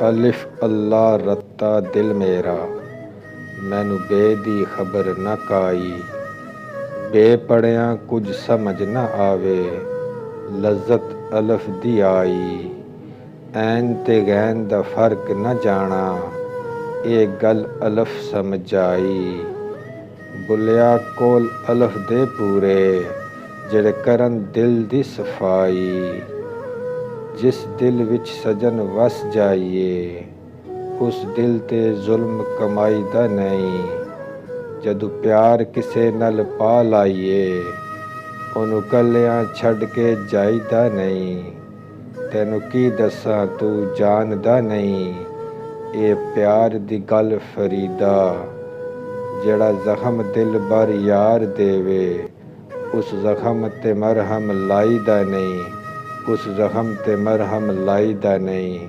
ਅਲਿਫ ਅੱਲਾ ਰੱਤਾ ਦਿਲ ਮੇਰਾ, ਮੈਨੂੰ ਬੇ ਦੀ ਖਬਰ ਨਾ ਕਾਈ। ਬੇ ਪੜਿਆਂ ਕੁਝ ਸਮਝ ਨਾ ਆਵੇ, ਲਜ਼ਤ ਅਲਫ ਦੀ ਆਈ। ਐਨ ਤੇ ਗੈਨ ਦਾ ਫਰਕ ਨਾ ਜਾਣਾ, ਇਹ ਗੱਲ ਅਲਫ ਸਮਝ ਆਈ। ਬੁਲਿਆ ਕੋਲ ਅਲਫ ਦੇ ਪੂਰੇ, ਜਿਹੜੇ ਕਰਨ ਦਿਲ ਦੀ ਸਫਾਈ। ਜਿਸ ਦਿਲ ਵਿੱਚ ਸਜਨ ਵਸ ਜਾਈਏ, ਉਸ ਦਿਲ ਤੇ ਜ਼ੁਲਮ ਕਮਾਈ ਦਾ ਨਹੀਂ। ਜਦੋਂ ਪਿਆਰ ਕਿਸੇ ਨਾਲ ਪਾ ਲਾਈਏ, ਉਹਨੂੰ ਕੱਲਿਆਂ ਛੱਡ ਕੇ ਜਾਈਦਾ ਨਹੀਂ। ਤੈਨੂੰ ਕੀ ਦੱਸਾਂ ਤੂੰ ਜਾਣਦਾ ਨਹੀਂ, ਇਹ ਪਿਆਰ ਦੀ ਗੱਲ ਫਰੀਦਾ। ਜਿਹੜਾ ਜ਼ਖਮ ਦਿਲ ਬਰ ਯਾਰ ਦੇਵੇ, ਉਸ ਜ਼ਖਮ ਤੇ ਮਰਹਮ ਲਾਈਦਾ ਨਹੀਂ। ਉਸ ਜ਼ਖਮ ਤੇ ਮਰਹਮ ਲਾਈਦਾ ਨਹੀਂ।